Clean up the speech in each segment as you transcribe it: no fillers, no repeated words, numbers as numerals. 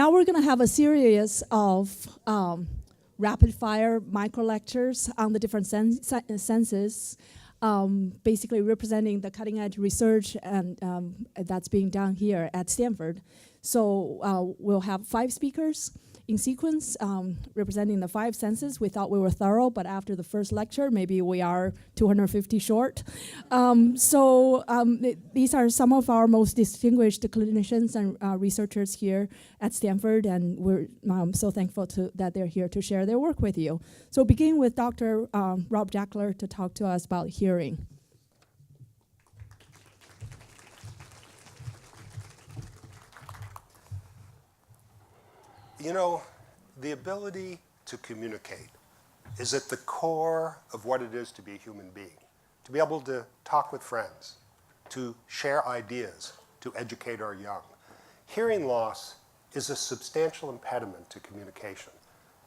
Now we're going to have a series of rapid-fire micro-lectures on the different senses, basically representing the cutting-edge research and that's being done here at Stanford. So we'll have 5 speakers in sequence, representing the 5 senses. We thought we were thorough, but after the first lecture, maybe we are 250 short. These are some of our most distinguished clinicians and researchers here at Stanford, and we're so thankful that they're here to share their work with you. So begin with Dr. Rob Jackler to talk to us about hearing. You know, the ability to communicate is at the core of what it is to be a human being. To be able to talk with friends, to share ideas, to educate our young. Hearing loss is a substantial impediment to communication.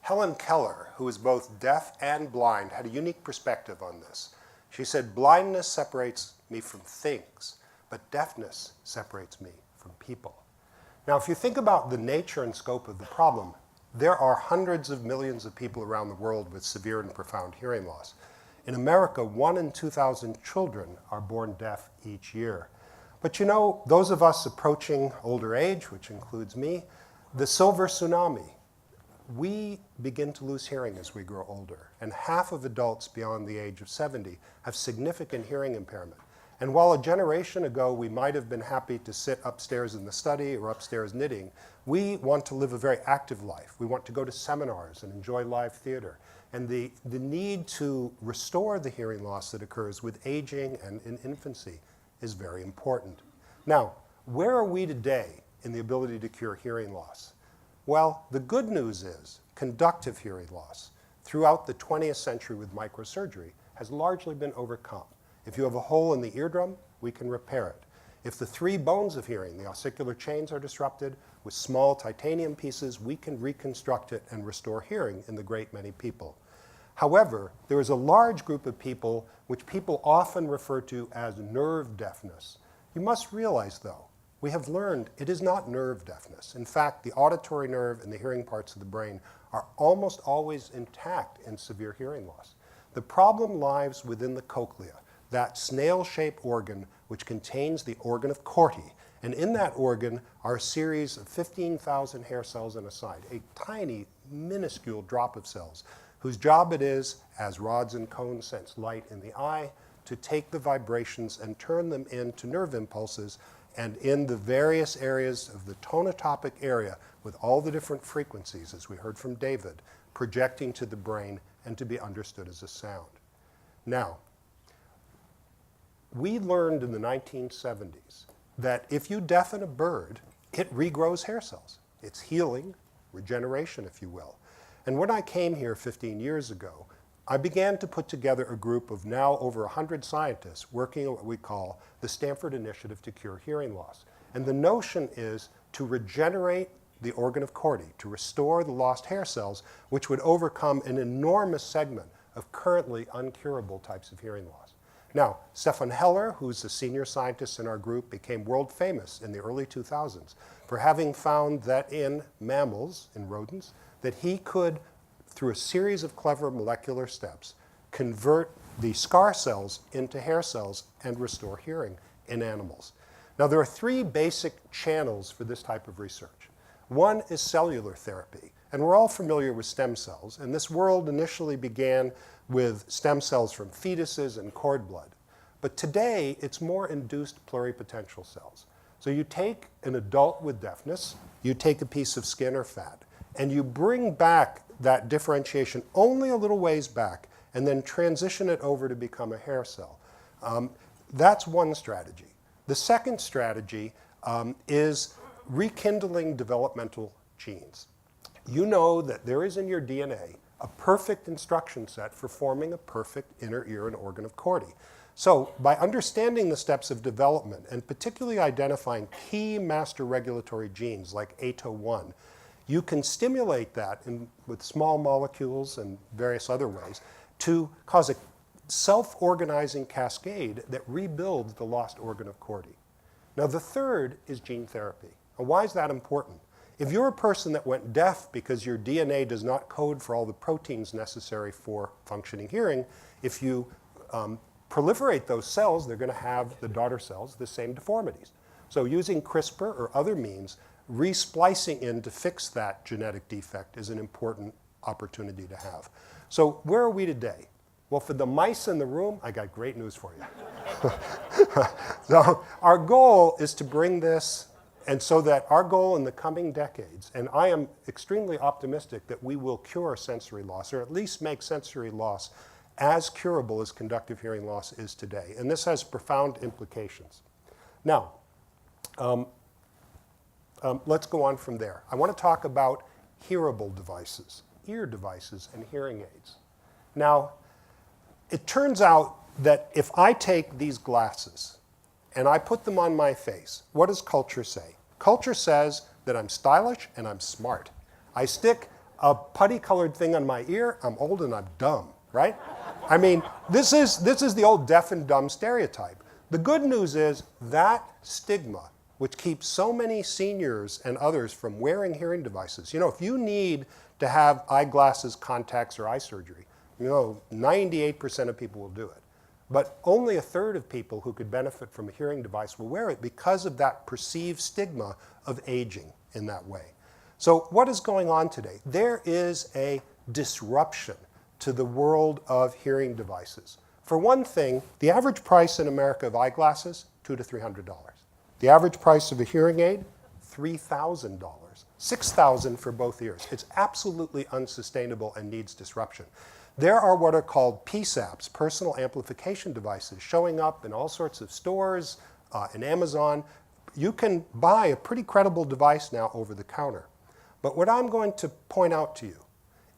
Helen Keller, who is both deaf and blind, had a unique perspective on this. She said, blindness separates me from things, but deafness separates me from people. Now, if you think about the nature and scope of the problem, there are hundreds of millions of people around the world with severe and profound hearing loss. In America, 1 in 2,000 children are born deaf each year. But you know, those of us approaching older age, which includes me, the silver tsunami, we begin to lose hearing as we grow older. And half of adults beyond the age of 70 have significant hearing impairment. And while a generation ago we might have been happy to sit upstairs in the study or upstairs knitting, we want to live a very active life. We want to go to seminars and enjoy live theater. And the need to restore the hearing loss that occurs with aging and in infancy is very important. Now, where are we today in the ability to cure hearing loss? Well, the good news is conductive hearing loss throughout the 20th century with microsurgery has largely been overcome. If you have a hole in the eardrum, we can repair it. If the 3 bones of hearing, the ossicular chains, are disrupted, with small titanium pieces, we can reconstruct it and restore hearing in the great many people. However, there is a large group of people which people often refer to as nerve deafness. You must realize, though, we have learned it is not nerve deafness. In fact, the auditory nerve and the hearing parts of the brain are almost always intact in severe hearing loss. The problem lies within the cochlea, that snail-shaped organ which contains the organ of Corti. And in that organ are a series of 15,000 hair cells in a side, a tiny, minuscule drop of cells, whose job it is, as rods and cones sense light in the eye, to take the vibrations and turn them into nerve impulses, and in the various areas of the tonotopic area, with all the different frequencies, as we heard from David, projecting to the brain and to be understood as a sound. Now, we learned in the 1970s that if you deafen a bird, it regrows hair cells. It's healing, regeneration, if you will. And when I came here 15 years ago, I began to put together a group of now over 100 scientists working on what we call the Stanford Initiative to Cure Hearing Loss. And the notion is to regenerate the organ of Corti, to restore the lost hair cells, which would overcome an enormous segment of currently uncurable types of hearing loss. Now, Stefan Heller, who's a senior scientist in our group, became world famous in the early 2000s for having found that in mammals, in rodents, that he could, through a series of clever molecular steps, convert the scar cells into hair cells and restore hearing in animals. Now, there are 3 basic channels for this type of research. One is cellular therapy, and we're all familiar with stem cells, and this world initially began with stem cells from fetuses and cord blood. But today, it's more induced pluripotential cells. So you take an adult with deafness, you take a piece of skin or fat, and you bring back that differentiation only a little ways back, and then transition it over to become a hair cell. That's one strategy. The second strategy is rekindling developmental genes. You know that there is in your DNA a perfect instruction set for forming a perfect inner ear and organ of Corti. So by understanding the steps of development and particularly identifying key master regulatory genes like ATO1, you can stimulate that with small molecules and various other ways to cause a self-organizing cascade that rebuilds the lost organ of Corti. Now the third is gene therapy. And why is that important? If you're a person that went deaf because your DNA does not code for all the proteins necessary for functioning hearing, if you proliferate those cells, they're going to have, the daughter cells, the same deformities. So using CRISPR or other means, resplicing in to fix that genetic defect is an important opportunity to have. So where are we today? Well, for the mice in the room, I got great news for you. So our goal is to bring this, and so that our goal in the coming decades, and I am extremely optimistic that we will cure sensory loss, or at least make sensory loss as curable as conductive hearing loss is today. And this has profound implications. Now, let's go on from there. I want to talk about hearable devices, ear devices, and hearing aids. Now, it turns out that if I take these glasses and I put them on my face, what does culture say? Culture says that I'm stylish and I'm smart. I stick a putty-colored thing on my ear, I'm old and I'm dumb, right? I mean, this is the old deaf and dumb stereotype. The good news is that stigma, which keeps so many seniors and others from wearing hearing devices. You know, if you need to have eyeglasses, contacts, or eye surgery, you know, 98% of people will do it. But only a third of people who could benefit from a hearing device will wear it because of that perceived stigma of aging in that way. So what is going on today? There is a disruption to the world of hearing devices. For one thing, the average price in America of eyeglasses, $200 to $300. The average price of a hearing aid, $3,000, $6,000 for both ears. It's absolutely unsustainable and needs disruption. There are what are called PSAPs, personal amplification devices, showing up in all sorts of stores, in Amazon. You can buy a pretty credible device now over the counter. But what I'm going to point out to you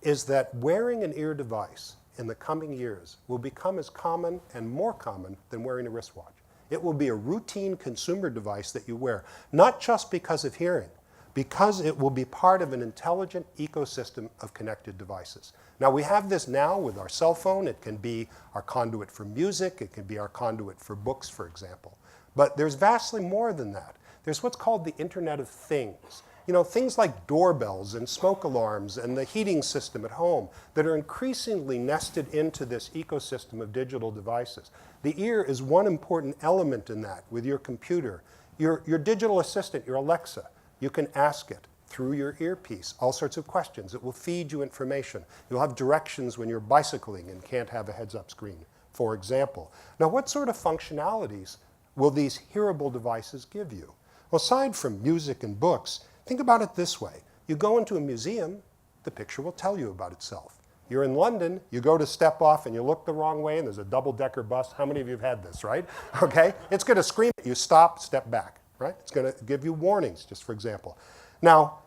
is that wearing an ear device in the coming years will become as common and more common than wearing a wristwatch. It will be a routine consumer device that you wear, not just because of hearing, because it will be part of an intelligent ecosystem of connected devices. Now, we have this now with our cell phone. It can be our conduit for music. It can be our conduit for books, for example. But there's vastly more than that. There's what's called the Internet of Things. You know, things like doorbells and smoke alarms and the heating system at home that are increasingly nested into this ecosystem of digital devices. The ear is one important element in that with your computer. Your digital assistant, your Alexa, you can ask it through your earpiece all sorts of questions. It will feed you information. You'll have directions when you're bicycling and can't have a heads-up screen, for example. Now, what sort of functionalities will these hearable devices give you? Well, aside from music and books, think about it this way. You go into a museum, the picture will tell you about itself. You're in London, you go to step off and you look the wrong way and there's a double-decker bus. How many of you have had this, right? Okay? It's going to scream at you, stop, step back, right? It's going to give you warnings, just for example. Now,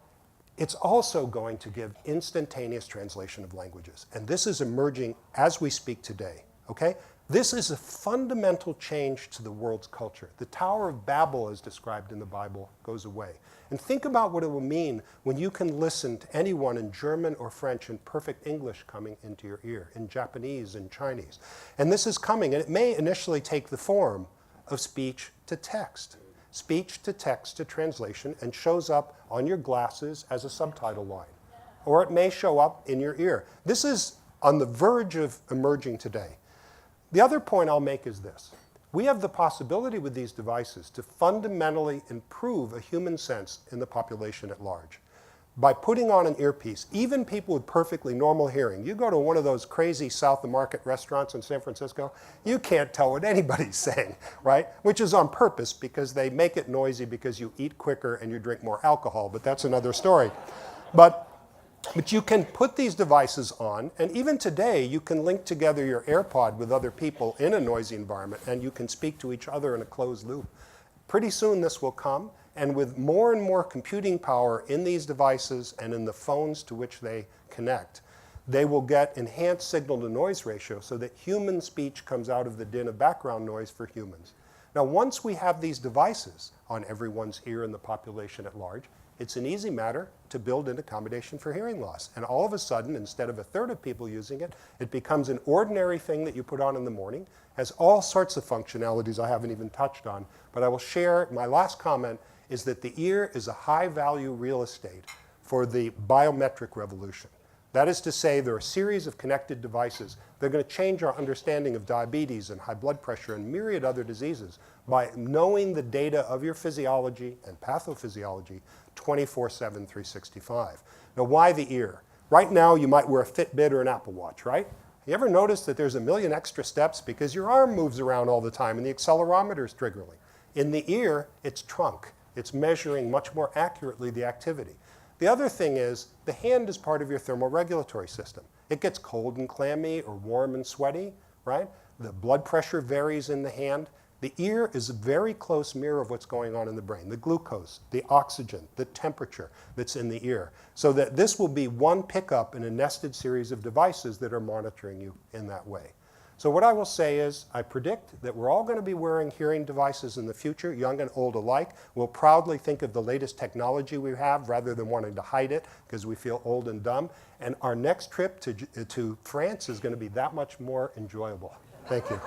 it's also going to give instantaneous translation of languages. And this is emerging as we speak today, okay? This is a fundamental change to the world's culture. The Tower of Babel, as described in the Bible, goes away. And think about what it will mean when you can listen to anyone in German or French in perfect English coming into your ear, in Japanese and Chinese. And this is coming, and it may initially take the form of speech to text. Speech to text to translation, and shows up on your glasses as a subtitle line. Or it may show up in your ear. This is on the verge of emerging today. The other point I'll make is this. We have the possibility with these devices to fundamentally improve a human sense in the population at large. By putting on an earpiece, even people with perfectly normal hearing, you go to one of those crazy South of Market restaurants in San Francisco, you can't tell what anybody's saying, right? Which is on purpose because they make it noisy because you eat quicker and you drink more alcohol, but that's another story. But you can put these devices on, and even today you can link together your AirPod with other people in a noisy environment, and you can speak to each other in a closed loop. Pretty soon this will come, and with more and more computing power in these devices and in the phones to which they connect, they will get enhanced signal-to-noise ratio so that human speech comes out of the din of background noise for humans. Now, once we have these devices on everyone's ear in the population at large, it's an easy matter to build in accommodation for hearing loss. And all of a sudden, instead of a third of people using it, it becomes an ordinary thing that you put on in the morning, has all sorts of functionalities I haven't even touched on. But I will share, my last comment is that the ear is a high-value real estate for the biometric revolution. That is to say, there are a series of connected devices that are going to change our understanding of diabetes and high blood pressure and myriad other diseases by knowing the data of your physiology and pathophysiology 24/7, 365. Now, why the ear? Right now, you might wear a Fitbit or an Apple Watch, right? You ever notice that there's a million extra steps because your arm moves around all the time and the accelerometer is triggering? In the ear, it's trunk. It's measuring much more accurately the activity. The other thing is the hand is part of your thermoregulatory system. It gets cold and clammy or warm and sweaty, right? The blood pressure varies in the hand. The ear is a very close mirror of what's going on in the brain, the glucose, the oxygen, the temperature that's in the ear. So that this will be one pickup in a nested series of devices that are monitoring you in that way. So what I will say is, I predict that we're all going to be wearing hearing devices in the future, young and old alike. We'll proudly think of the latest technology we have rather than wanting to hide it because we feel old and dumb. And our next trip to France is going to be that much more enjoyable. Thank you.